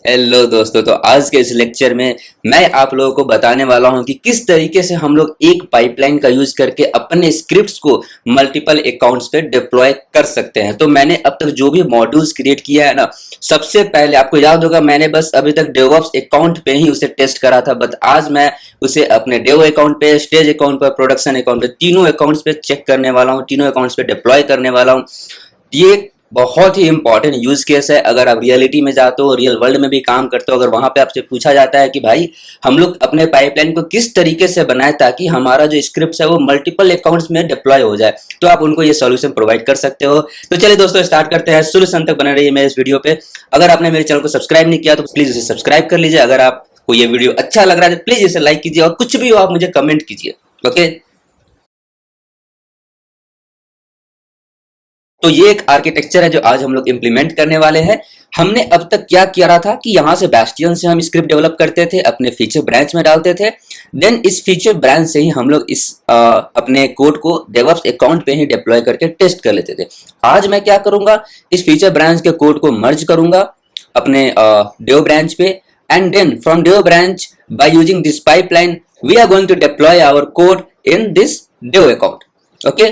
Hello दोस्तों, तो आज के इस लेक्चर में मैं आप लोगों को बताने वाला हूं कि किस तरीके से हम लोग एक पाइपलाइन का यूज करके अपने स्क्रिप्ट्स को मल्टीपल अकाउंट्स पे डिप्लॉय कर सकते हैं। तो मैंने अब तक जो भी मॉड्यूल्स क्रिएट किया है ना, सबसे पहले आपको याद होगा मैंने बस अभी तक डेवऑप्स अकाउंट पे ही उसे टेस्ट करा था, बट आज मैं उसे अपने डेव अकाउंट पे, स्टेज अकाउंट पर, प्रोडक्शन अकाउंट पे, तीनों अकाउंट्स पे चेक करने वाला हूँ, तीनों अकाउंट्स पे डिप्लॉय करने वाला हूँ। ये बहुत ही इंपॉर्टेंट यूज केस है। अगर आप रियलिटी में जाते हो, रियल वर्ल्ड में भी काम करते हो, अगर वहां पे आपसे पूछा जाता है कि भाई हम लोग अपने पाइपलाइन को किस तरीके से बनाए ताकि हमारा जो स्क्रिप्ट है वो मल्टीपल अकाउंट्स में डिप्लॉय हो जाए, तो आप उनको ये सॉल्यूशन प्रोवाइड कर सकते हो। तो चलिए दोस्तों, स्टार्ट करते हैं। शुरू से अंत तक बने रहिए मेरे इस वीडियो पे। अगर आपने मेरे चैनल को सब्सक्राइब नहीं किया तो प्लीज इसे सब्सक्राइब कर लीजिए। अगर आपको ये वीडियो अच्छा लग रहा है तो प्लीज इसे लाइक कीजिए, और कुछ भी हो आप मुझे कमेंट कीजिए। ओके, तो ये एक आर्किटेक्चर है जो आज हम लोग इंप्लीमेंट करने वाले हैं। हमने अब तक क्या किया रहा था कि यहाँ से बैस्टियन से हम स्क्रिप्ट डेवलप करते थे, अपने फीचर ब्रांच में डालते थे। देन इस फीचर ब्रांच से ही हम लोग इस अपने कोड को डेवऑप्स अकाउंट पे ही डिप्लॉय करके टेस्ट कर लेते थे। आज मैं क्या करूंगा, इस फीचर ब्रांच के कोड को मर्ज करूंगा अपने डेव ब्रांच पे, and then from dev branch by using this pipeline we are going to deploy our code in this dev account. Okay,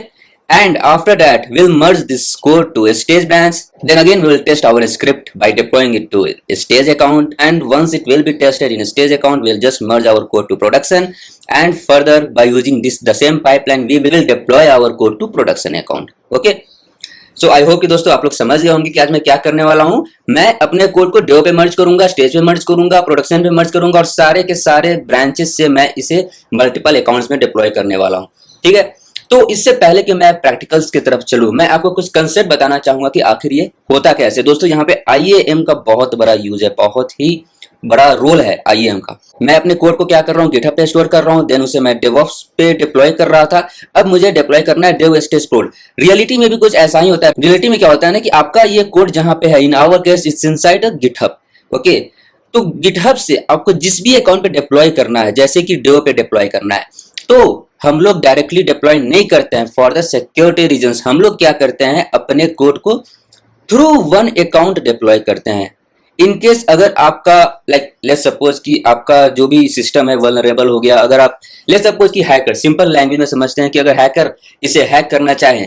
and after that we'll merge this code to a stage branch. Then again we will test our script by deploying it to a stage account, and once it will be tested in a stage account we'll just merge our code to production, and further by using this the same pipeline we will deploy our code to production account. Okay, so I hope कि दोस्तों आप लोग समझ गए होंगे कि आज मैं क्या करने वाला हूं। मैं अपने कोड को डेव पे मर्ज करूंगा, स्टेज पे मर्ज करूंगा, प्रोडक्शन पे मर्ज करूंगा, और सारे के सारे ब्रांचेस से मैं इसे मल्टीपल अकाउंट्स में डिप्लॉय करने वाला हूं। ठीक है, तो इससे पहले कि मैं प्रैक्टिकल्स की तरफ चलूं, मैं आपको कुछ कंसेप्ट बताना चाहूंगा कि आखिर ये होता कैसे। दोस्तों, यहाँ पे आईएएम का बहुत बड़ा यूज है, बहुत ही बड़ा रोल है आईएएम का। मैं अपने कोड को क्या कर रहा हूँ, गिटहब पे स्टोर कर रहा हूँ, देन उसे मैं डेवऑप्स पे डिप्लॉय कर रहा था। अब मुझे डिप्लॉय करना है डेव स्टेज कोड। रियलिटी में भी कुछ ऐसा ही होता है। रियलिटी में क्या होता है ना कि आपका ये कोड जहां पे है, in our case it's inside a GitHub. Okay, तो गिटहब से आपको जिस भी अकाउंट पे डिप्लॉय करना है, जैसे कि डेव पे डिप्लॉय करना है, तो हम लोग डायरेक्टली डिप्लॉय नहीं करते हैं। फॉर द सिक्योरिटी रीजंस हम लोग क्या करते हैं, अपने कोड को थ्रू वन अकाउंट डिप्लॉय करते हैं। इन केस अगर आपका लेट्स सपोज कि आपका जो भी सिस्टम है वल्नरेबल हो गया, अगर आप लेट्स सपोज कि हैकर, सिंपल लैंग्वेज में समझते हैं कि अगर हैकर इसे हैक करना चाहे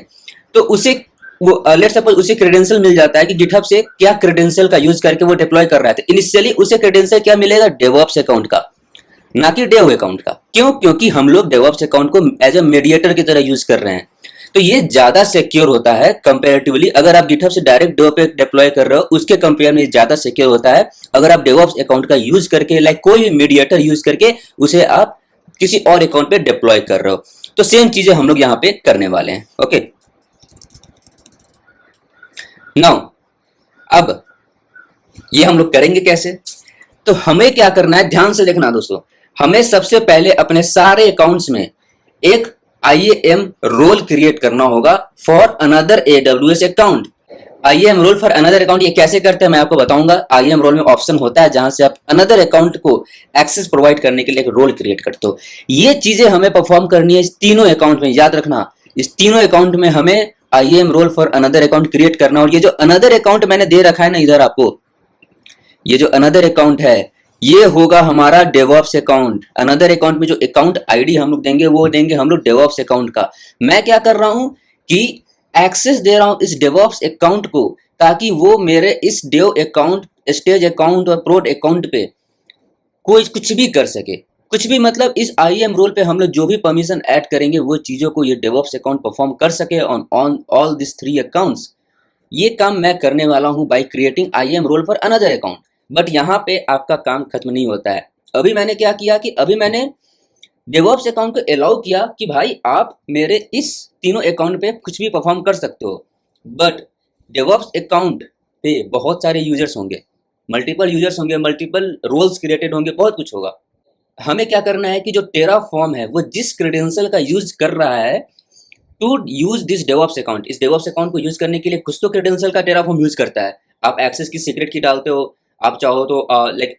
तो उसे वो लेट्स सपोज उसे क्रेडेंशियल मिल जाता है कि गिटहब से क्या क्रेडेंशियल का यूज करके वो डिप्लॉय कर रहा है। तो इनिशियली उसे क्रेडेंशियल क्या मिलेगा, डेवऑप्स अकाउंट का, ना कि डेव अकाउंट का। क्यों? क्योंकि हम लोग डेवऑप्स अकाउंट को एज ए मीडिएटर की तरह यूज कर रहे हैं। तो ये ज्यादा सिक्योर होता है कंपैरेटिवली। अगर आप गिटहब से डायरेक्ट डेव पे डिप्लॉय कर रहे हो, उसके कंपेयर में ज्यादा सिक्योर होता है अगर आप डेवऑप्स अकाउंट का यूज करके, कोई भी मीडिएटर यूज करके उसे आप किसी और अकाउंट पे डिप्लॉय कर रहे हो। तो सेम चीजें हम लोग यहाँ पे करने वाले हैं। ओके, नाउ अब ये हम लोग करेंगे कैसे? तो हमें क्या करना है, ध्यान से देखना दोस्तों। हमें सबसे पहले अपने सारे अकाउंट्स में एक आईएएम रोल क्रिएट करना होगा for another AWS account. IAM role for another account ये कैसे करते हैं मैं आपको बताऊंगा। आईएएम रोल में ऑप्शन होता है जहां से आप अनदर अकाउंट को एक्सेस प्रोवाइड करने के लिए एक रोल क्रिएट करते हो। ये चीजें हमें परफॉर्म करनी है इस तीनों अकाउंट में, याद रखना। इस तीनों अकाउंट में हमें IAM role for another account create करना। और ये जो अनदर अकाउंट मैंने दे रखा है ना इधर आपको, ये जो अनदर अकाउंट है ये होगा हमारा डेवऑप्स अकाउंट। अनदर अकाउंट में जो अकाउंट आईडी हम लोग देंगे वो देंगे हम लोग डेवऑप्स अकाउंट का। मैं क्या कर रहा हूं कि एक्सेस दे रहा हूं इस डेवऑप्स अकाउंट को, ताकि वो मेरे इस डेव अकाउंट, स्टेज अकाउंट और प्रोड अकाउंट पे कोई कुछ भी कर सके। कुछ भी मतलब इस आईएम रोल पे हम लोग जो भी परमिशन ऐड करेंगे वो चीजों को ये डेवऑप्स अकाउंट परफॉर्म कर सके on all this three accounts. ये काम मैं करने वाला हूं by creating IAM role for another account. But यहाँ पे आपका काम खत्म नहीं होता है। अभी मैंने क्या किया कि अभी मैंने डेवऑप्स अकाउंट को अलाउ किया कि भाई आप मेरे इस तीनों अकाउंट पे कुछ भी परफॉर्म कर सकते हो। बट डेवऑप्स अकाउंट पे बहुत सारे यूजर्स होंगे, मल्टीपल यूजर्स होंगे, मल्टीपल रोल्स क्रिएटेड होंगे, बहुत कुछ होगा। हमें क्या करना है कि जो टेराफॉर्म है वो जिस क्रेडेंशियल का यूज कर रहा है to use this DevOps account, इस डेवऑप्स अकाउंट को यूज करने के लिए कुछ तो क्रेडेंशियल का टेराफॉर्म यूज करता है। आप एक्सेस की सीक्रेट की डालते हो, आप चाहो तो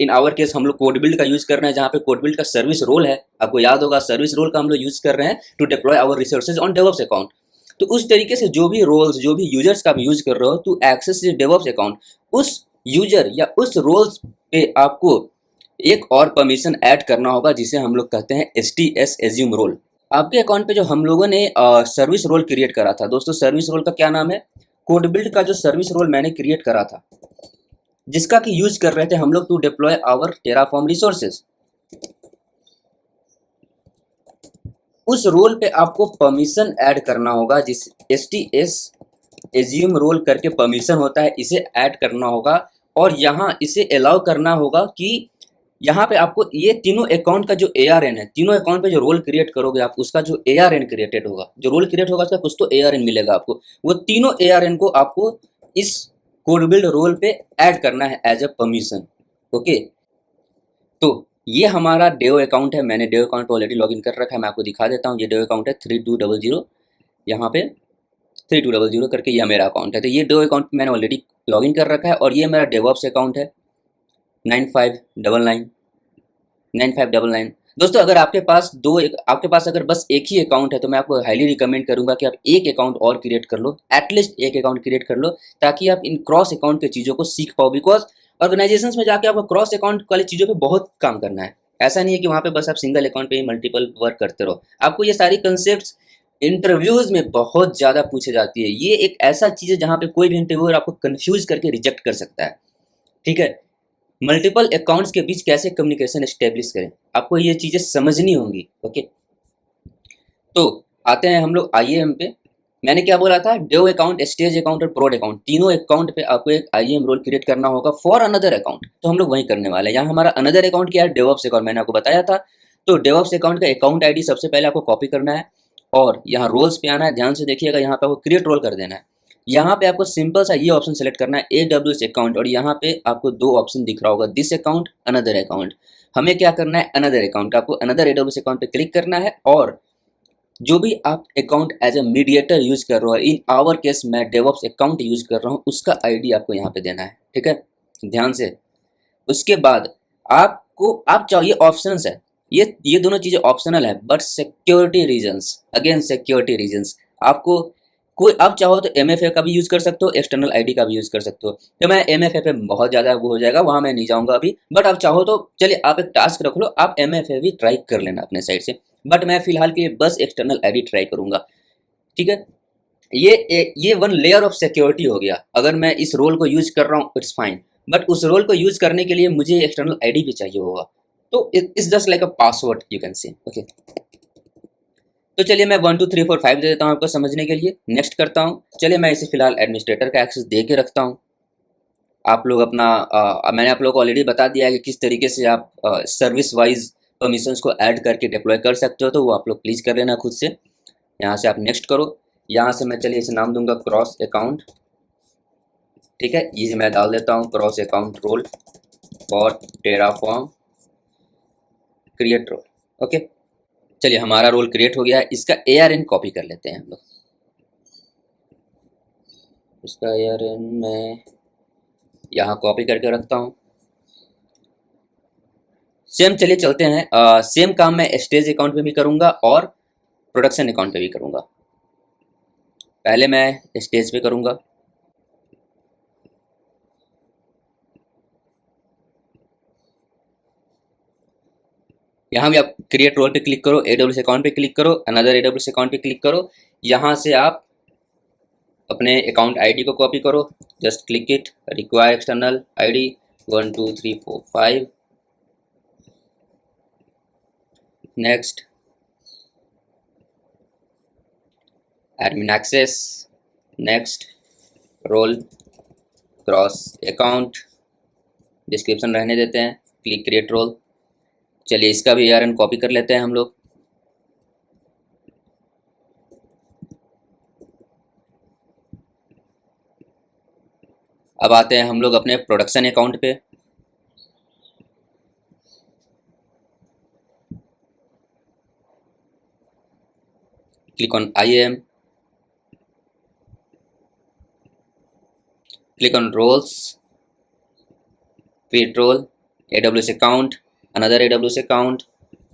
इन आवर केस हम लोग कोड बिल्ड का यूज कर रहे हैं, जहाँ पे कोड बिल्ड का सर्विस रोल है। आपको याद होगा सर्विस रोल का हम लोग यूज कर रहे हैं to deploy our resources on DevOps account. तो उस तरीके से जो भी रोल्स, जो भी यूजर्स का भी यूज कर रहे हो to access this DevOps account, उस यूजर या उस रोल्स पे आपको एक और परमिशन ऐड करना होगा जिसे हम लोग कहते हैं STS एज्यूम रोल। आपके अकाउंट पे जो हम लोगों ने सर्विस रोल क्रिएट करा था दोस्तों, सर्विस रोल का क्या नाम है, कोड बिल्ड का जो सर्विस रोल मैंने क्रिएट करा था, जिसका कि यूज कर रहे थे हम लोग to deploy our Terraform resources, उस रोल पे आपको परमिशन ऐड करना होगा। जिस STS एज्यूम रोल करके परमिशन होता है, इसे ऐड करना होगा और यहाँ इसे अलाउ करना होगा कि यहाँ पे आपको ये तीनों अकाउंट का जो ARN है, तीनों अकाउंट पे जो रोल क्रिएट करोगे आप, उसका जो ARN क्रिएटेड होगा, जो रोल क्रिएट होगा उसका कुछ तो ARN मिलेगा आपको, वो तीनों ARN को आपको इस कोड बिल्ड रोल पे ऐड करना है एज अ परमिशन। ओके, तो ये हमारा डेव अकाउंट है, मैंने डेव अकाउंट ऑलरेडी लॉगिन कर रखा है, मैं आपको दिखा देता हूँ। ये डेव अकाउंट है 3200, यहाँ पे 3200 करके यह मेरा अकाउंट है। तो ये डेव अकाउंट मैंने ऑलरेडी लॉगिन कर रखा है और ये मेरा डेवऑप्स अकाउंट है 9599 दोस्तों। अगर आपके पास अगर बस एक ही अकाउंट है तो मैं आपको हाईली रिकमेंड करूंगा कि आप एक अकाउंट और क्रिएट कर लो, एटलीस्ट एक अकाउंट क्रिएट कर लो, ताकि आप इन क्रॉस अकाउंट के चीज़ों को सीख पाओ। बिकॉज ऑर्गेनाइजेशंस में जाके आपको क्रॉस अकाउंट वाली चीज़ों पे बहुत काम करना है। ऐसा नहीं है कि वहाँ पे बस आप सिंगल अकाउंट पे ही मल्टीपल वर्क करते रहो। आपको ये सारी कंसेप्ट इंटरव्यूज में बहुत ज़्यादा पूछे जाती है। ये एक ऐसा चीज़ है जहाँ पे कोई भी इंटरव्यूअर आपको कंफ्यूज करके रिजेक्ट कर सकता है। ठीक है, मल्टीपल अकाउंट्स के बीच कैसे कम्युनिकेशन एस्टेब्लिश करें, आपको ये चीज़ें समझनी होंगी। ओके, तो आते हैं हम लोग IAM पे। मैंने क्या बोला था, डेव अकाउंट, स्टेज अकाउंट और प्रोड अकाउंट, तीनों अकाउंट पे आपको एक IAM रोल क्रिएट करना होगा फॉर अनदर अकाउंट। तो हम लोग वही करने वाले हैं। यहाँ हमारा अनदर अकाउंट क्या है, डेवऑप्स अकाउंट, मैंने आपको बताया था। तो डेवऑप्स अकाउंट का अकाउंट ID सबसे पहले आपको कॉपी करना है और यहाँ रोल्स पे आना है। ध्यान से देखिएगा, यहाँ पे आपको क्रिएट रोल कर देना है। यहाँ पे आपको सिंपल सा ये ऑप्शन सेलेक्ट करना है, AWS अकाउंट, और यहाँ पे आपको दो ऑप्शन दिख रहा होगा, दिस अकाउंट, अनदर अकाउंट। हमें क्या करना है, अनदर अकाउंट, आपको अनदर AWS अकाउंट पे क्लिक करना है और जो भी आप account as a mediator use कर रहे हो, इन आवर केस मैं डेवऑप्स अकाउंट यूज कर रहा हूँ, उसका ID आपको यहाँ पे देना है। ठीक है, ध्यान से। उसके बाद आप चाहो, ये ऑप्शंस है, ये दोनों चीजें ऑप्शनल है, but security reasons, again security reasons, आपको कोई आप चाहो तो MFA का भी यूज कर सकते हो, एक्सटर्नल ID का भी यूज कर सकते हो। तो मैं MFA पे बहुत ज्यादा वो हो जाएगा, वहां मैं नहीं जाऊंगा अभी, बट आप चाहो तो चलिए आप एक टास्क रख लो, आप MFA भी ट्राई कर लेना अपने साइड से, बट मैं फिलहाल के बस एक्सटर्नल ID ट्राई करूंगा। ठीक है, ये वन लेयर ऑफ सिक्योरिटी हो गया। अगर मैं इस रोल को यूज कर रहा हूँ इट्स फाइन, बट उस रोल को यूज करने के लिए मुझे एक्सटर्नल ID भी चाहिए होगा, तो it's just like a password you can say. Okay, तो चलिए मैं 1 2 3 4 5 दे देता हूँ आपको समझने के लिए। नेक्स्ट करता हूँ। चलिए मैं इसे फिलहाल एडमिनिस्ट्रेटर का एक्सेस दे के रखता हूँ। आप लोग अपना मैंने आप लोग को ऑलरेडी बता दिया है कि किस तरीके से आप सर्विस वाइज परमिशंस को ऐड करके डिप्लॉय कर सकते हो, तो वो आप लोग प्लीज़ कर लेना खुद से। यहाँ से आप नेक्स्ट करो। यहाँ से मैं चलिए इसे नाम दूंगा क्रॉस अकाउंट। ठीक है, ये मैं डाल देता हूँ cross account role for Terraform create role. Okay, चलिए हमारा रोल क्रिएट हो गया है। इसका ARN कॉपी कर लेते हैं हम लोग। इसका ARN मैं यहाँ कॉपी करके रखता हूँ। सेम चलिए चलते हैं। सेम काम मैं स्टेज अकाउंट पे भी करूँगा और प्रोडक्शन अकाउंट पे भी करूँगा। पहले मैं स्टेज पे करूँगा। यहाँ भी आप क्रिएट रोल पे क्लिक करो, AWS अकाउंट पे क्लिक करो, अनदर AWS अकाउंट पे क्लिक करो। यहाँ से आप अपने अकाउंट ID को कॉपी करो, just click it, require external ID 1 2 3 4 5, next admin access, next role cross account, description रहने देते हैं, क्लिक क्रिएट रोल। चलिए इसका भी ARN कॉपी कर लेते हैं हम लोग। अब आते हैं हम लोग अपने प्रोडक्शन अकाउंट पे। Click on IAM, click on roles, create role, AWS account, another AWS account,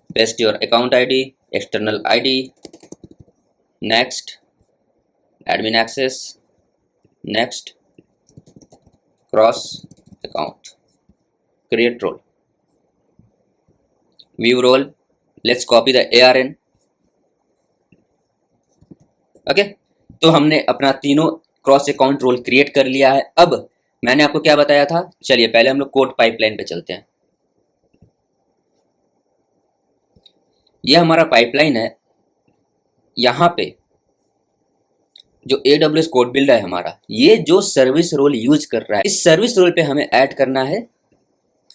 paste your account ID, external ID, next, admin access, next, cross account. create role, view role, let's copy the ARN. Okay, तो हमने अपना तीनों cross account role create कर लिया है। अब मैंने आपको क्या बताया था, चलिए पहले हम लोग कोड पाइपलाइन पे चलते हैं। ये हमारा पाइपलाइन है। यहाँ पे जो AWS कोड बिल्ड है हमारा, ये जो सर्विस रोल यूज कर रहा है, इस सर्विस रोल पे हमें ऐड करना है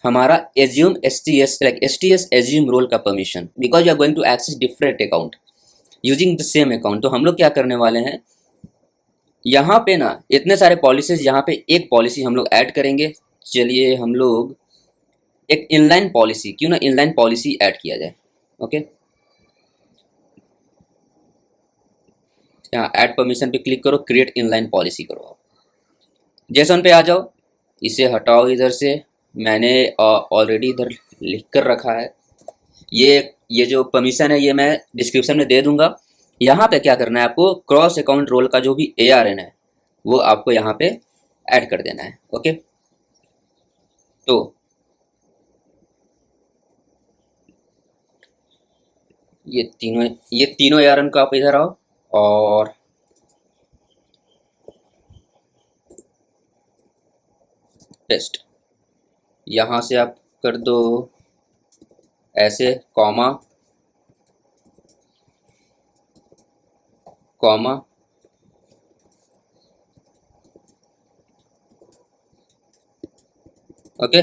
हमारा assume STS, like STS assume role का permission, because you are going to access different account using the same account. तो हम लोग क्या करने वाले हैं, यहाँ पे ना इतने सारे पॉलिसीज, यहाँ पे एक पॉलिसी हम लोग ऐड करेंगे। चलिए हम लोग एक इनलाइन पॉलिसी, क्यों ना इनलाइन पॉलिसी ऐड किया जाए। ओके, यहाँ ऐड परमिशन पे क्लिक करो, क्रिएट इनलाइन पॉलिसी करो। आप जेसन पे आ जाओ, इसे हटाओ इधर से, मैंने ऑलरेडी इधर लिख कर रखा है। ये जो परमिशन है ये मैं डिस्क्रिप्शन में दे दूंगा। यहाँ पे क्या करना है आपको, क्रॉस अकाउंट रोल का जो भी ARN है वो आपको यहाँ पे ऐड कर देना है। ओके, तो ये तीनों ARN को आप इधर आओ और पेस्ट, यहाँ से आप कर दो ऐसे कॉमा कॉमा, ओके।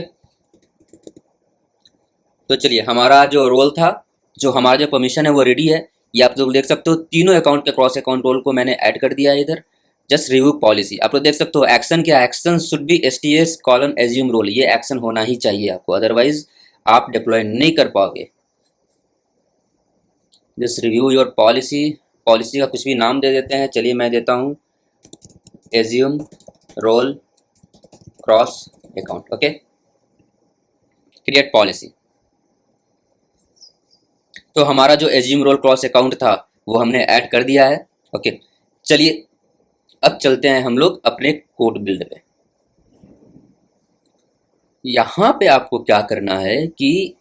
तो चलिए हमारा जो रोल था, जो हमारा जो परमिशन है वो रेडी है। ये आप लोग देख सकते हो, तीनों अकाउंट के क्रॉस अकाउंट रोल को मैंने ऐड कर दिया है इधर। जस्ट रिव्यू पॉलिसी आप लोग देख सकते हो, एक्शन क्या, action should be STS colon assume role, ये एक्शन होना ही चाहिए आपको, अदरवाइज आप डिप्लॉय नहीं कर पाओगे। Just review your policy, policy का कुछ भी नाम दे देते हैं, चलिए मैं देता हूँ assume role cross account. Okay, create policy. तो हमारा जो एज्यूम रोल क्रॉस अकाउंट था वो हमने ऐड कर दिया है। ओके, चलिए अब चलते हैं हम लोग अपने कोड बिल्ड पे। यहाँ पे आपको क्या करना है कि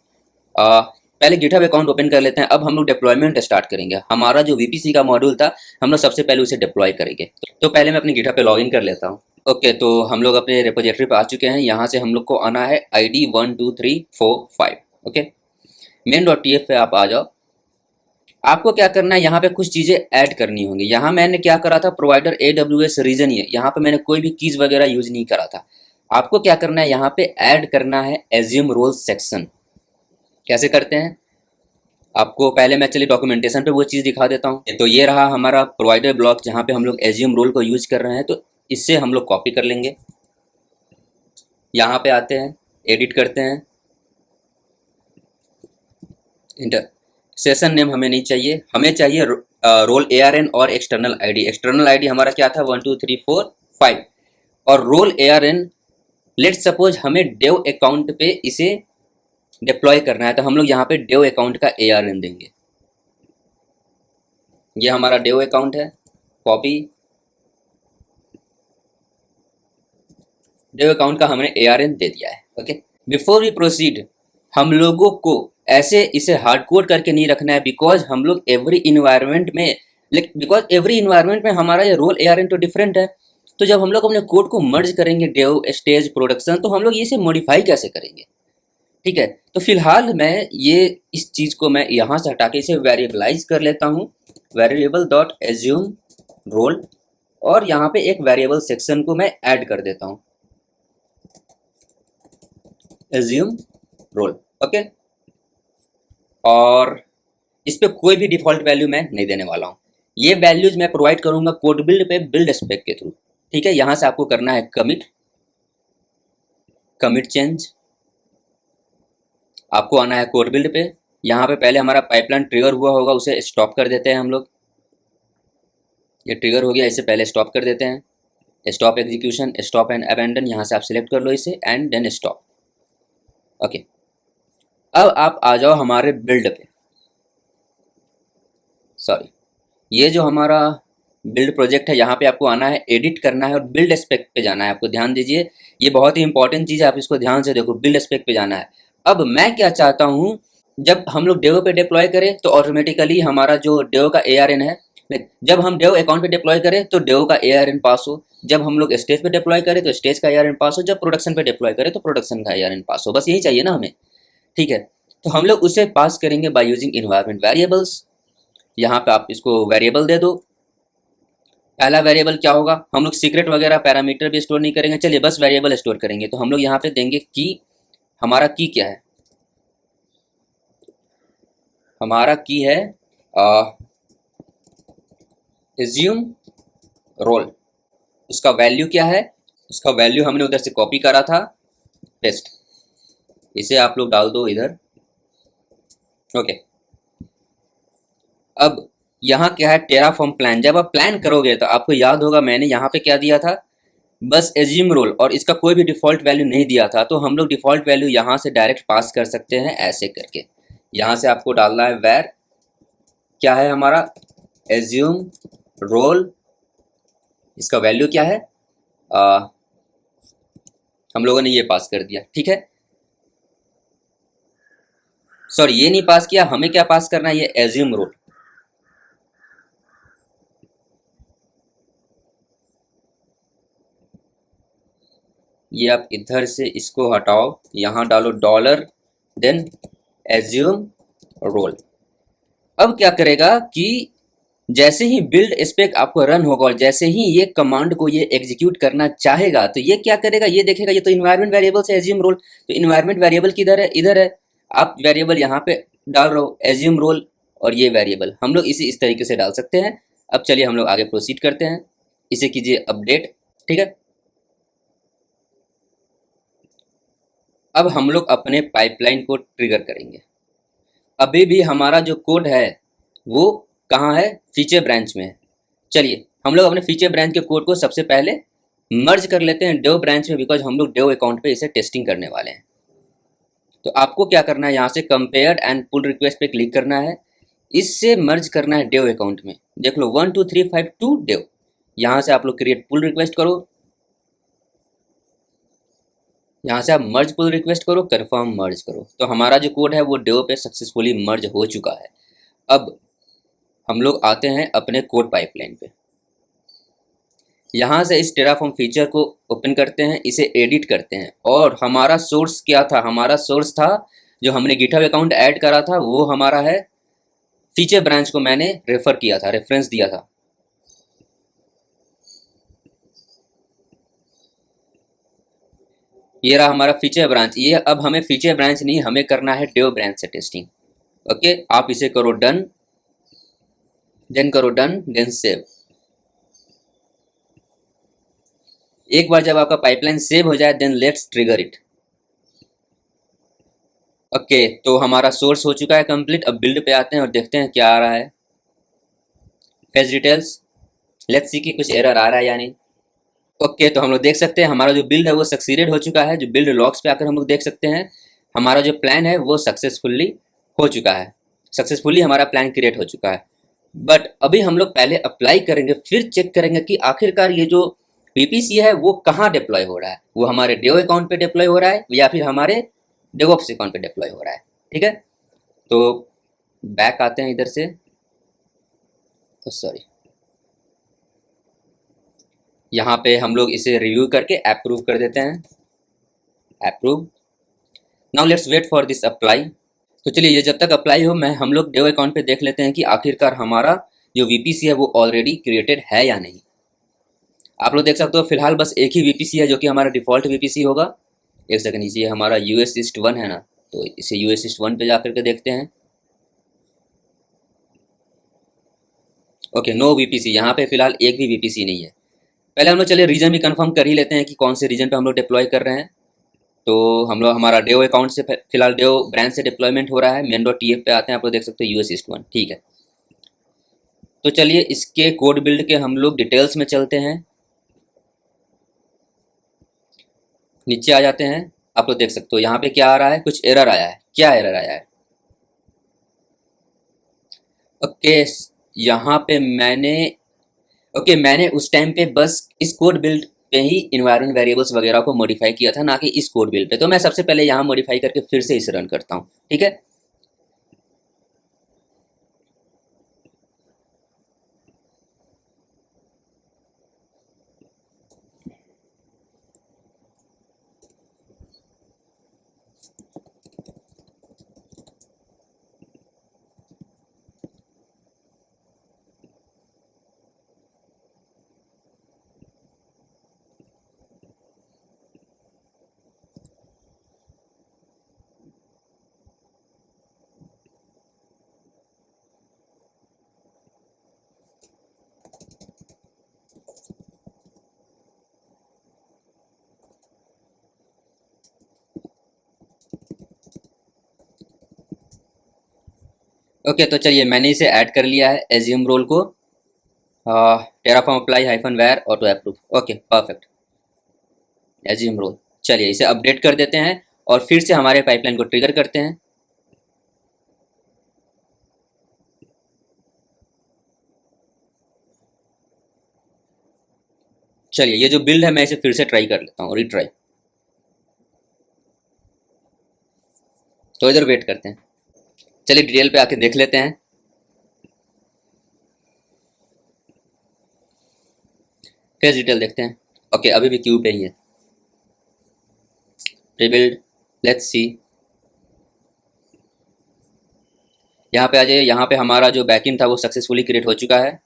पहले गिटहब अकाउंट ओपन कर लेते हैं। अब हम लोग डिप्लॉयमेंट स्टार्ट करेंगे। हमारा जो VPC का मॉड्यूल था हम लोग सबसे पहले उसे डिप्लॉय करेंगे। तो पहले मैं अपने गिटहब पे लॉगिन कर लेता हूँ। ओके, तो हम लोग अपने रिपोजिटरी पे आ चुके हैं। यहाँ से हम लोग को आना है ID 1 2 3 4 5। ओके, main.tf पे आप आ जाओ। आपको क्या करना है, यहाँ पे कुछ चीज़ें ऐड करनी होंगी। यहाँ मैंने क्या करा था, प्रोवाइडर AWS रीजन, ये यहाँ पे मैंने कोई भी कीज वगैरह यूज नहीं करा था। आपको क्या करना है, यहाँ पे ऐड करना है एज्यूम रोल सेक्शन। कैसे करते हैं आपको, पहले मैं चलिए डॉक्यूमेंटेशन पे वो चीज़ दिखा देता हूँ। तो ये रहा हमारा प्रोवाइडर ब्लॉक जहाँ पे हम लोग एज्यूम रोल को यूज कर रहे हैं। तो इससे हम लोग कॉपी कर लेंगे, यहाँ पे आते हैं, एडिट करते हैं, इंटर। सेशन नेम हमें नहीं चाहिए, हमें चाहिए रोल ARN और एक्सटर्नल ID। एक्सटर्नल ID हमारा क्या था, 1 2 3 4 5, और रोल ARN लेट सपोज हमें डेव अकाउंट पे इसे डिप्लॉय करना है, तो हम लोग यहाँ पे डेव अकाउंट का ARN देंगे। ये हमारा डेव अकाउंट है, कॉपी, डेव अकाउंट का हमने ARN दे दिया है। ओके, बिफोर वी प्रोसीड, हम लोगों को ऐसे इसे हार्ड कोड करके नहीं रखना है, बिकॉज हम लोग एवरी इन्वायरमेंट में, बिकॉज एवरी इन्वायरमेंट में हमारा ये रोल ARN तो डिफरेंट है। तो जब हम लोग अपने कोड को मर्ज करेंगे डेव स्टेज प्रोडक्शन, तो हम लोग इसे मॉडिफाई कैसे करेंगे। ठीक है, तो फिलहाल मैं ये इस चीज़ को मैं यहाँ से हटा के इसे वेरिएबलाइज कर लेता हूँ, वेरिएबल डॉट एज्यूम रोल, और यहाँ पे एक वेरिएबल सेक्शन को मैं ऐड कर देता हूँ, एज्यूम रोल। ओके, और इस पे कोई भी डिफॉल्ट वैल्यू मैं नहीं देने वाला हूँ। ये वैल्यूज मैं प्रोवाइड करूंगा कोड बिल्ड पे बिल्ड स्पेक के थ्रू। ठीक है, यहाँ से आपको करना है कमिट चेंज, आपको आना है कोड बिल्ड पे। यहाँ पे पहले हमारा पाइपलाइन ट्रिगर हुआ होगा, उसे स्टॉप कर देते हैं हम लोग। ये ट्रिगर हो गया, इसे पहले स्टॉप कर देते हैं। Stop execution, stop and abandon, यहाँ से आप सिलेक्ट कर लो इसे एंड देन स्टॉप। ओके, अब आप आ जाओ हमारे बिल्ड पे। सॉरी, ये जो हमारा बिल्ड प्रोजेक्ट है, यहाँ पे आपको आना है, एडिट करना है और बिल्ड स्पेक पे जाना है। आपको ध्यान दीजिए, ये बहुत ही इंपॉर्टेंट चीज़ है, आप इसको ध्यान से देखो, बिल्ड स्पेक पे जाना है। अब मैं क्या चाहता हूँ, जब हम लोग डेव पे डिप्लॉय करें तो ऑटोमेटिकली हमारा जो डेव का ARN है, जब हम डेव अकाउंट पे डिप्लॉय करें तो डेव का ARN पास हो, जब हम लोग स्टेज पे डिप्लॉय करें तो स्टेज का ARN पास हो, जब प्रोडक्शन पे डिप्लॉय करें तो प्रोडक्शन का ARN पास हो। बस यही चाहिए ना हमें, ठीक है। तो हम लोग उसे पास करेंगे बाय यूजिंग इन्वायरमेंट वेरिएबल्स। यहाँ पे आप इसको वेरिएबल दे दो। पहला वेरिएबल क्या होगा, हम लोग सीक्रेट वगैरह पैरामीटर भी स्टोर नहीं करेंगे, चलिए बस वेरिएबल स्टोर करेंगे। तो हम लोग यहाँ पे देंगे की, हमारा की क्या है, हमारा की है एज्यूम रोल। उसका वैल्यू क्या है, उसका वैल्यू हमने उधर से कॉपी करा था, पेस्ट, इसे आप लोग डाल दो इधर। ओके, अब यहाँ क्या है, टेराफॉर्म प्लान। जब आप प्लान करोगे तो आपको याद होगा मैंने यहाँ पे क्या दिया था, बस एज्यूम रोल, और इसका कोई भी डिफ़ॉल्ट वैल्यू नहीं दिया था। तो हम लोग डिफ़ॉल्ट वैल्यू यहाँ से डायरेक्ट पास कर सकते हैं ऐसे करके। यहाँ से आपको डालना है वेर, क्या है हमारा एज्यूम रोल, इसका वैल्यू क्या है, हम लोगों ने ये पास कर दिया, ठीक है। सॉरी, ये नहीं पास किया, हमें क्या पास करना है, ये एज्यूम रोल। ये आप इधर से इसको हटाओ, यहाँ डालो डॉलर, देन एज्यूम रोल। अब क्या करेगा कि जैसे ही बिल्ड स्पेक आपको रन होगा और जैसे ही ये कमांड को ये एग्जीक्यूट करना चाहेगा तो ये क्या करेगा, ये देखेगा ये तो इन्वायरमेंट वेरिएबल से एज्यूम रोल, तो इन्वायरमेंट वेरिएबल किधर है, इधर है। आप वेरिएबल यहाँ पे डाल रहे हो एज्यूम रोल, और ये वेरिएबल हम लोग इसे इस तरीके से डाल सकते हैं। अब चलिए हम लोग आगे प्रोसीड करते हैं, इसे कीजिए अपडेट, ठीक है। अब हम लोग अपने पाइपलाइन को ट्रिगर करेंगे। अभी भी हमारा जो कोड है वो कहाँ है, फीचर ब्रांच में है। चलिए हम लोग अपने फीचर ब्रांच के कोड को सबसे पहले मर्ज कर लेते हैं डेव ब्रांच में, बिकॉज हम लोग डेव अकाउंट पे इसे टेस्टिंग करने वाले हैं। तो आपको क्या करना है, यहाँ से कंपेयर एंड पुल रिक्वेस्ट पे क्लिक करना है, इससे मर्ज करना है डेव अकाउंट में। देख लो 1 2 3 5 2 डेव, यहाँ से आप लोग क्रिएट पुल रिक्वेस्ट करो, यहाँ से आप मर्ज पुल रिक्वेस्ट करो, कंफर्म मर्ज करो। तो हमारा जो कोड है वो डेव पे सक्सेसफुली मर्ज हो चुका है। अब हम लोग आते हैं अपने कोड पाइपलाइन पे, यहाँ से इस टेराफॉर्म फीचर को ओपन करते हैं, इसे एडिट करते हैं। और हमारा सोर्स क्या था, हमारा सोर्स था जो हमने गिटहब अकाउंट ऐड करा था, वो हमारा है फीचर ब्रांच को मैंने रेफर किया था, रेफरेंस दिया था। ये रहा हमारा फीचर ब्रांच। ये अब हमें फीचर ब्रांच नहीं, हमें करना है डेव ब्रांच से टेस्टिंग। ओके, आप इसे करो डन, देन करो डन, देन सेव। एक बार जब आपका पाइपलाइन सेव हो जाए then let's trigger it. Okay, तो हमारा सोर्स हो चुका है कंप्लीट। अब बिल्ड पे आते हैं और देखते हैं क्या आ रहा है, फेच डिटेल्स, लेट्स सी कि कुछ एरर आ रहा है या नहीं। ओके, तो हम लोग देख सकते हैं हमारा जो बिल्ड है वो सक्सीडेड हो चुका है। जो बिल्ड लॉग्स पे आकर हम लोग देख सकते हैं हमारा जो प्लान है वो सक्सेसफुली हो चुका है, सक्सेसफुली हमारा प्लान क्रिएट हो चुका है। बट अभी हम लोग पहले अप्लाई करेंगे, फिर चेक करेंगे कि आखिरकार ये जो पीपीसी है वो कहाँ डिप्लॉय हो रहा है, वो हमारे डेव अकाउंट पे डिप्लॉय हो रहा है या फिर हमारे डेवऑप्स अकाउंट पे डिप्लॉय हो रहा है, ठीक है। तो बैक आते हैं इधर से, सॉरी, यहाँ पे हम लोग इसे रिव्यू करके अप्रूव कर देते हैं, approve. Now let's wait for this apply. तो चलिए ये जब तक अप्लाई हो मैं हम लोग डेव अकाउंट पे देख लेते हैं कि आखिरकार हमारा जो वीपीसी है वो ऑलरेडी क्रिएटेड है या नहीं। आप लोग देख सकते हो फिलहाल बस एक ही वीपीसी है जो कि हमारा डिफॉल्ट वीपीसी होगा। एक सेकंड, ये हमारा यूएस ईस्ट 1 है ना, तो इसे यूएस ईस्ट 1 पे जा करके देखते हैं। ओके, नो वीपीसी, यहाँ पे फिलहाल एक भी वीपीसी नहीं है। पहले हम लोग चलिए रीजन भी कंफर्म कर ही लेते हैं कि कौन से रीजन पे हम लोग डिप्लॉय कर रहे हैं। तो हम लोग हमारा डेव अकाउंट से फिलहाल डेव ब्रांच से डिप्लॉयमेंट हो रहा है, main.tf पे आते हैं, आप लोग देख सकते हो यूएस ईस्ट 1, ठीक है। तो चलिए इसके कोड बिल्ड के हम लोग डिटेल्स में चलते हैं, नीचे आ जाते हैं। आप लोग देख सकते हो यहाँ पे क्या आ रहा है, कुछ एरर आया है। क्या एरर आया है, ओके, यहाँ पे मैंने, ओके, मैंने उस टाइम पे बस इस कोड बिल्ड पे ही इन्वायरमेंट वेरिएबल्स वगैरह को मॉडिफाई किया था, ना कि इस कोड बिल्ड पे। तो मैं सबसे पहले यहाँ मॉडिफाई करके फिर से इसे रन करता हूँ, ठीक है। ओके, तो चलिए मैंने इसे ऐड कर लिया है एज्यूम रोल को, Terraform apply hyphen where auto approve. Okay perfect, assume role. चलिए इसे अपडेट कर देते हैं और फिर से हमारे पाइपलाइन को ट्रिगर करते हैं। चलिए ये जो बिल्ड है मैं इसे फिर से ट्राई कर लेता हूँ, रिट्राई। तो इधर वेट करते हैं। चलिए डिटेल पे आके देख लेते हैं। फेस डिटेल देखते हैं। ओके अभी भी क्यू पे ही है। Rebuild, let's see. यहाँ पे आ जाइए, यहाँ पे हमारा जो बैकएंड था वो सक्सेसफुली क्रिएट हो चुका है।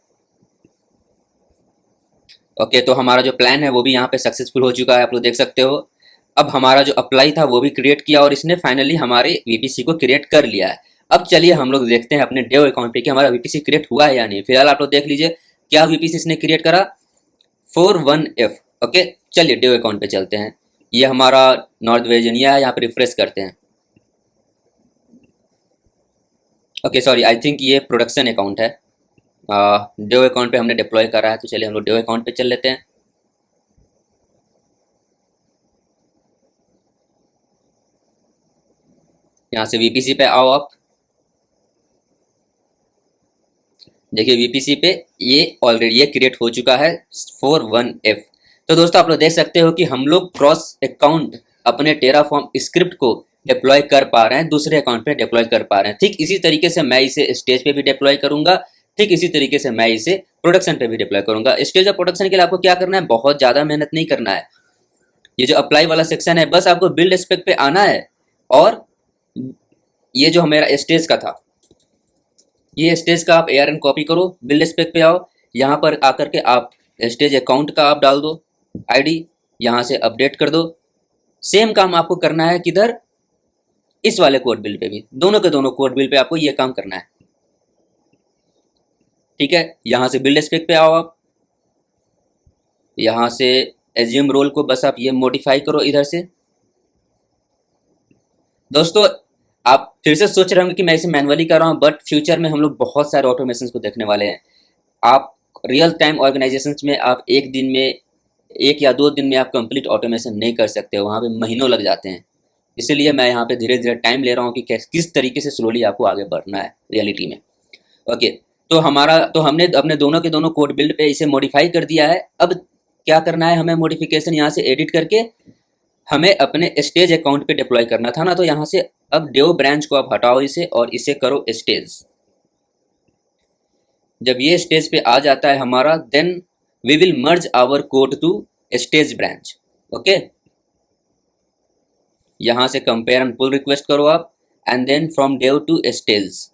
ओके तो हमारा जो प्लान है वो भी यहाँ पे सक्सेसफुल हो चुका है, आप लोग देख सकते हो। अब हमारा जो अप्लाई था वो भी क्रिएट किया और इसने फाइनली हमारे वीपीसी को क्रिएट कर लिया है। अब चलिए हम लोग देखते हैं अपने डेव अकाउंट पे कि हमारा वीपीसी क्रिएट हुआ है या नहीं। फिलहाल आप लोग देख लीजिए क्या वीपीसी इसने क्रिएट करा, 41F। ओके चलिए डेव अकाउंट पे चलते हैं। ये हमारा नॉर्थ वर्जीनिया है, यहाँ पे रिफ्रेश करते हैं। ओके सॉरी, आई थिंक ये प्रोडक्शन अकाउंट है। डेव अकाउंट पे हमने डिप्लॉय करा है, तो चलिए हम लोग डेव अकाउंट पे चल लेते हैं। यहाँ से वीपीसी पे आओ आप। देखिए वीपीसी पे ये ऑलरेडी ये क्रिएट हो चुका है 41F। तो दोस्तों आप लोग देख सकते हो कि हम लोग क्रॉस अकाउंट अपने टेराफॉर्म स्क्रिप्ट को डिप्लॉय कर पा रहे हैं, दूसरे अकाउंट पे डिप्लॉय कर पा रहे हैं। ठीक इसी तरीके से मैं इसे स्टेज पे भी डिप्लॉय करूंगा, ठीक इसी तरीके से मैं इसे प्रोडक्शन पे भी डिप्लॉय करूंगा। स्टेज और प्रोडक्शन के लिए आपको क्या करना है, बहुत ज़्यादा मेहनत नहीं करना है। ये जो अप्लाई वाला सेक्शन है बस आपको बिल्ड स्पेक पे आना है, और ये जो मेरा स्टेज का था, ये स्टेज का आप ARN कॉपी करो, बिल्ड स्पेक पे आओ, यहाँ पर आकर के आप स्टेज अकाउंट का आप डाल दो आईडी, यहाँ से अपडेट कर दो। सेम काम आपको करना है किधर, इस वाले कोड बिल पे भी, दोनों के दोनों कोड बिल पे आपको ये काम करना है। ठीक है, यहाँ से बिल्ड स्पेक पे आओ आप, यहाँ से एज्यूम रोल को बस आप ये मॉडिफाई करो इधर से। दोस्तों आप फिर से सोच रहे होंगे कि मैं इसे मैनुअली कर रहा हूँ, बट फ्यूचर में हम लोग बहुत सारे ऑटोमेशन को देखने वाले हैं। आप रियल टाइम ऑर्गेनाइजेशंस में आप एक दिन में, 1 या 2 दिन में आप कंप्लीट ऑटोमेशन नहीं कर सकते हो, वहाँ पे महीनों लग जाते हैं। इसीलिए मैं यहाँ पे धीरे धीरे टाइम ले रहा हूँ कि किस तरीके से स्लोली आपको आगे बढ़ना है रियलिटी में। ओके तो हमने अपने दोनों के दोनों कोड बिल्ड पे इसे मॉडिफाई कर दिया है। अब क्या करना है, हमें मॉडिफिकेशन यहाँ से एडिट करके हमें अपने स्टेज अकाउंट पे डिप्लॉय करना था ना, तो यहाँ से अब डेव ब्रांच को आप हटाओ इसे और इसे करो स्टेज। जब ये स्टेज पे आ जाता है हमारा, then we will merge our code to stage branch. Okay यहाँ से कंपेयर एंड पुल रिक्वेस्ट करो आप, and then from dev to stage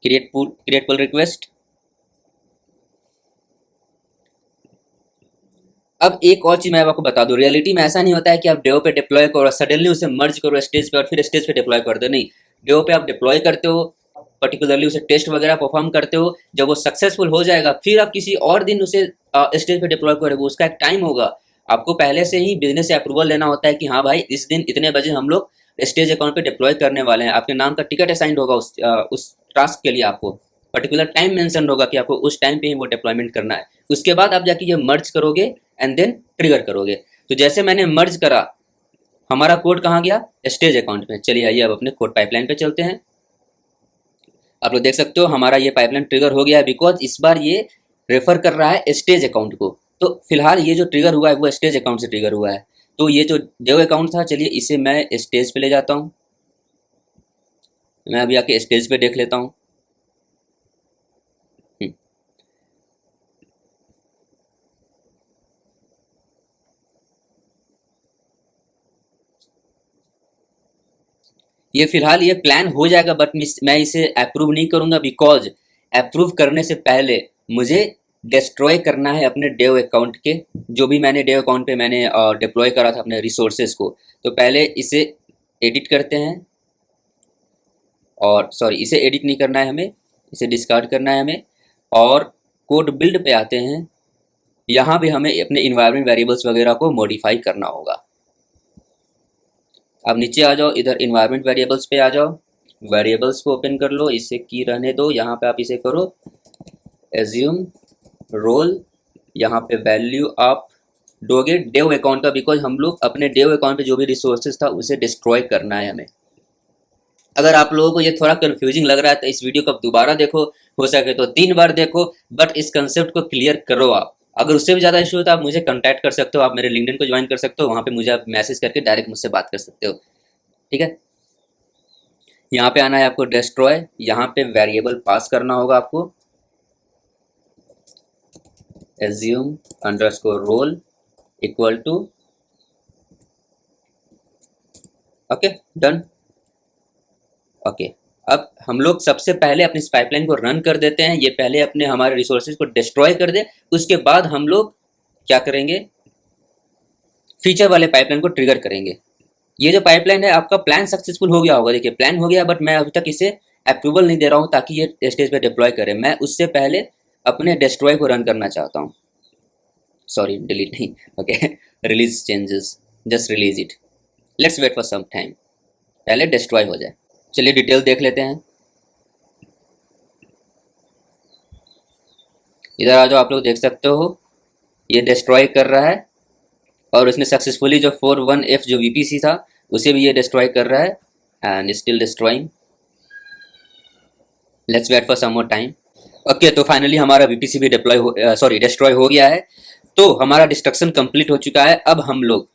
create pull request. अब एक और चीज मैं आपको बता दूं, रियलिटी में ऐसा नहीं होता है कि आप डेव पे डिप्लॉय करो और सडनली उसे मर्ज करो स्टेज पे और फिर स्टेज पे डिप्लॉय कर दो। नहीं, डेव पे आप डिप्लॉय करते हो, पर्टिकुलरली उसे टेस्ट वगैरह परफॉर्म करते हो, जब वो सक्सेसफुल हो जाएगा फिर आप किसी और दिन उसे स्टेज पे डिप्लॉय करोगे। उसका एक टाइम होगा, आपको पहले से ही बिजनेस से अप्रूवल लेना होता है कि हाँ भाई इस दिन इतने बजे हम लोग स्टेज अकाउंट पे डिप्लॉय करने वाले हैं। आपके नाम का टिकट असाइंड होगा उस टास्क के लिए, आपको पर्टिकुलर टाइम मेंशन होगा कि आपको उस टाइम पे ही वो डिप्लॉयमेंट करना है। उसके बाद आप जाके ये मर्ज करोगे एंड देन ट्रिगर करोगे। तो जैसे मैंने मर्ज करा, हमारा कोड कहाँ गया, स्टेज अकाउंट में। चलिए आइए अब अपने कोड पाइपलाइन पे चलते हैं। आप लोग देख सकते हो हमारा ये पाइपलाइन ट्रिगर हो गया है, बिकॉज इस बार ये रेफर कर रहा है स्टेज अकाउंट को। तो फिलहाल ये जो ट्रिगर हुआ है वो स्टेज अकाउंट से ट्रिगर हुआ है। तो ये जो डेव अकाउंट था, चलिए इसे मैं स्टेज पे ले जाता हूँ। मैं अभी आके स्टेज पे देख लेता हूँ। ये फिलहाल ये प्लान हो जाएगा, बट मैं इसे अप्रूव नहीं करूंगा, बिकॉज अप्रूव करने से पहले मुझे डिस्ट्रॉय करना है अपने डेव अकाउंट के, जो भी मैंने डेव अकाउंट पे मैंने डिप्लॉय करा था अपने रिसोर्सेज को। तो पहले इसे एडिट करते हैं, और सॉरी इसे एडिट नहीं करना है हमें, इसे डिस्कार्ड करना है हमें, और कोड बिल्ड पे आते हैं। यहाँ भी हमें अपने इन्वायरमेंट वेरिएबल्स वगैरह को मॉडिफाई करना होगा। अब नीचे आ जाओ, इधर इन्वायरमेंट वेरिएबल्स पे आ जाओ, वेरिएबल्स को ओपन कर लो, इसे की रहने दो। यहाँ पे आप इसे करो एज्यूम रोल, यहाँ पे वैल्यू आप दोगे डेव अकाउंट का, बिकॉज हम लोग अपने डेव अकाउंट पे जो भी रिसोर्सेज था उसे डिस्ट्रॉय करना है हमें। अगर आप लोगों को ये थोड़ा कंफ्यूजिंग लग रहा है तो इस वीडियो को आप दोबारा देखो, हो सके तो 3 बार देखो, बट इस कंसेप्ट को क्लियर करो आप। अगर उससे भी ज़्यादा इशू हो तो आप मुझे कांटेक्ट कर सकते हो, आप मेरे लिंक्डइन को ज्वाइन कर सकते हो, वहाँ पे मुझे आप मैसेज करके डायरेक्ट मुझसे बात कर सकते हो, ठीक है। यहाँ पे आना है आपको डिस्ट्रॉय, यहाँ पे वेरिएबल पास करना होगा आपको assume underscore role equal to, okay done. Okay अब हम लोग सबसे पहले अपनी इस पाइपलाइन को रन कर देते हैं। ये पहले अपने हमारे रिसोर्सेज को डिस्ट्रॉय कर दे, उसके बाद हम लोग क्या करेंगे, फीचर वाले पाइपलाइन को ट्रिगर करेंगे। ये जो पाइपलाइन है आपका प्लान सक्सेसफुल हो गया होगा, देखिए प्लान हो गया, बट मैं अभी तक इसे अप्रूवल नहीं दे रहा हूँ ताकि ये स्टेज पे डिप्लॉय करे। मैं उससे पहले अपने डिस्ट्रॉय को रन करना चाहता हूँ, सॉरी डिलीट नहीं, okay release changes, just release it, let's wait for some time, पहले डिस्ट्रॉय हो जाए। चलिए डिटेल देख लेते हैं। इधर आ जाओ, आप लोग देख सकते हो ये डिस्ट्रॉय कर रहा है, और उसने सक्सेसफुली जो 41F जो VPC था उसे भी ये डिस्ट्रॉय कर रहा है, and still destroying, let's wait for some more time. Okay तो फाइनली हमारा VPC भी डिस्ट्रॉय हो गया है। तो हमारा डिस्ट्रक्शन कंप्लीट हो चुका है। अब हम लोग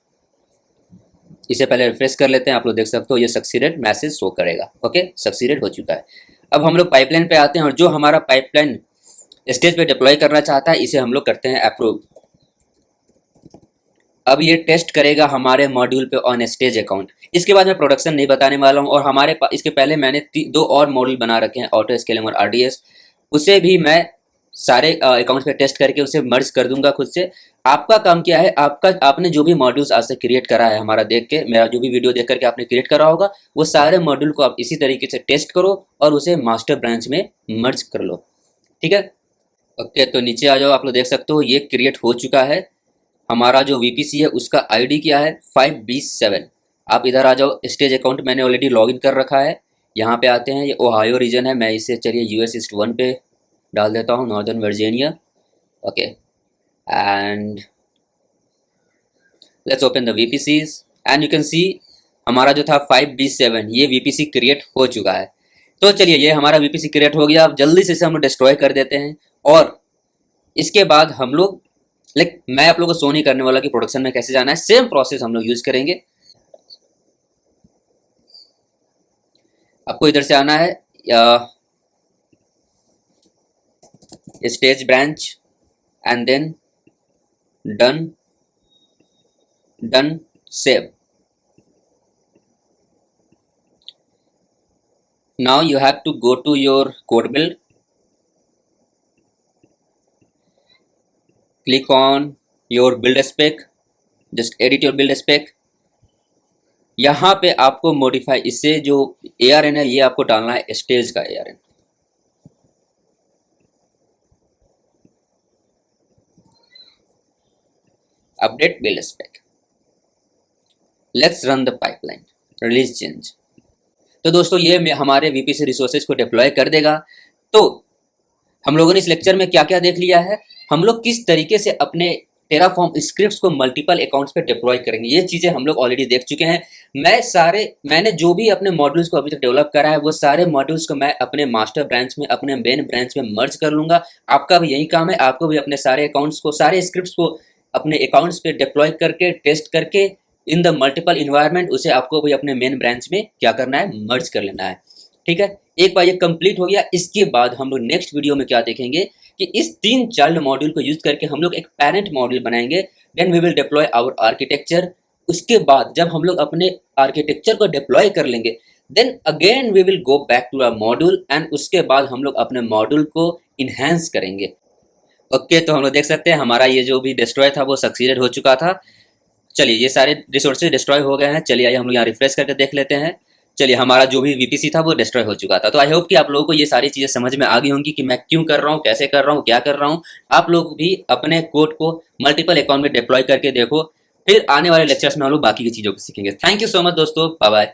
इसे पहले रिफ्रेश कर लेते हैं, आप लोग देख सकते हो ये सक्सीडेड मैसेज शो करेगा, ओके सक्सीडेड हो चुका है। अब हम लोग पाइपलाइन पे आते हैं, और जो हमारा पाइपलाइन स्टेज पे डिप्लॉय करना चाहता है इसे हम लोग करते हैं अप्रूव। अब ये टेस्ट करेगा हमारे मॉड्यूल पे ऑन स्टेज अकाउंट। इसके बाद मैं प्रोडक्शन नहीं बताने वाला हूँ, और हमारे पास इसके पहले मैंने 2 और मॉड्यूल बना रखे हैं, ऑटो स्केलिंग और RDS, उसे भी मैं सारे अकाउंट्स पे टेस्ट करके उसे मर्ज कर दूंगा खुद से। आपका काम क्या है, आपने जो भी मॉड्यूल्स आज से क्रिएट करा है हमारा देख के, मेरा जो भी वीडियो देख करके आपने क्रिएट करा होगा, वो सारे मॉड्यूल को आप इसी तरीके से टेस्ट करो और उसे मास्टर ब्रांच में मर्ज कर लो, ठीक है। ओके तो नीचे आ जाओ, आप लोग देख सकते हो ये क्रिएट हो चुका है। हमारा जो VPC है उसका ID क्या है 5B7। आप इधर आ जाओ, स्टेज अकाउंट मैंने ऑलरेडी लॉगिन कर रखा है। यहाँ पे आते हैं, ये ओहायो रीजन है, मैं इसे चलिए US ईस्ट 1 पे डाल देता हूँ, northern Virginia, okay and let's open the VPCs and you can see हमारा जो था 5B7 ये VPC क्रिएट हो चुका है। तो चलिए ये हमारा VPC क्रिएट हो गया। अब जल्दी से इसे हम डिस्ट्रॉय कर देते हैं, और इसके बाद हम लोग मैं आप लोगों को शो नहीं करने वाला कि प्रोडक्शन में कैसे जाना है, सेम प्रोसेस हम लोग यूज करेंगे। आपको इधर से आना है stage branch and then done done save. Now you have to go to your code build, click on your build spec, just edit your build spec। यहाँ पे आपको मॉडिफाई, इससे जो ARN है ये आपको डालना है स्टेज का ARN। Update build spec, let's run the pipeline, release change. तो दोस्तों ये हमारे VPC रिसोर्सेज को डिप्लॉय कर देगा। तो हम लोगों ने इस लेक्चर में क्या क्या देख लिया है, हम लोग किस तरीके से अपने टेराफॉर्म स्क्रिप्ट्स को मल्टीपल अकाउंट्स पे डिप्लॉय करेंगे। ये चीज़ें हम लोग ऑलरेडी देख चुके हैं। मैंने जो भी अपने मॉड्यूल्स को अभी तक डेवलप करा है वो सारे मॉड्यूल्स को मैं अपने मास्टर ब्रांच में, अपने मेन ब्रांच में मर्ज कर लूँगा। आपका भी यही काम है, आपको भी अपने सारे अकाउंट्स को, सारे स्क्रिप्ट्स को अपने अकाउंट्स पे डिप्लॉय करके, टेस्ट करके इन द मल्टीपल इन्वायरमेंट उसे आपको भी अपने मेन ब्रांच में क्या करना है, मर्ज कर लेना है। ठीक है, एक बार ये कंप्लीट हो गया, इसके बाद हम लोग नेक्स्ट वीडियो में क्या देखेंगे कि इस 3 चाइल्ड मॉड्यूल को यूज करके हम लोग एक पेरेंट मॉड्यूल बनाएंगे। Then we will deploy our architecture. उसके बाद जब हम लोग अपने आर्किटेक्चर को डिप्लॉय कर लेंगे, then again we will go back to our module and उसके बाद हम लोग अपने मॉड्यूल को इन्हेंस करेंगे। ओके, तो हम लोग देख सकते हैं हमारा ये जो भी डिस्ट्रॉय था वो सक्सीडेड हो चुका था। चलिए, ये सारे रिसोर्सेज डिस्ट्रॉय हो गए हैं। चलिए आइए हम लोग यहाँ रिफ्रेश करके देख लेते हैं। चलिए, हमारा जो भी वीपीसी था वो डिस्ट्रॉय हो चुका था। तो आई होप कि आप लोगों को ये सारी चीज़ें समझ में आ गई होंगी कि मैं क्यों कर रहा हूँ, कैसे कर रहा हूँ, क्या कर रहा हूँ। आप लोग भी अपने कोड को मल्टीपल अकाउंट में डिप्लॉय करके देखो। फिर आने वाले लेक्चर्स में हम लोग बाकी की चीज़ों को सीखेंगे। थैंक यू सो मच दोस्तों, बाय बाय।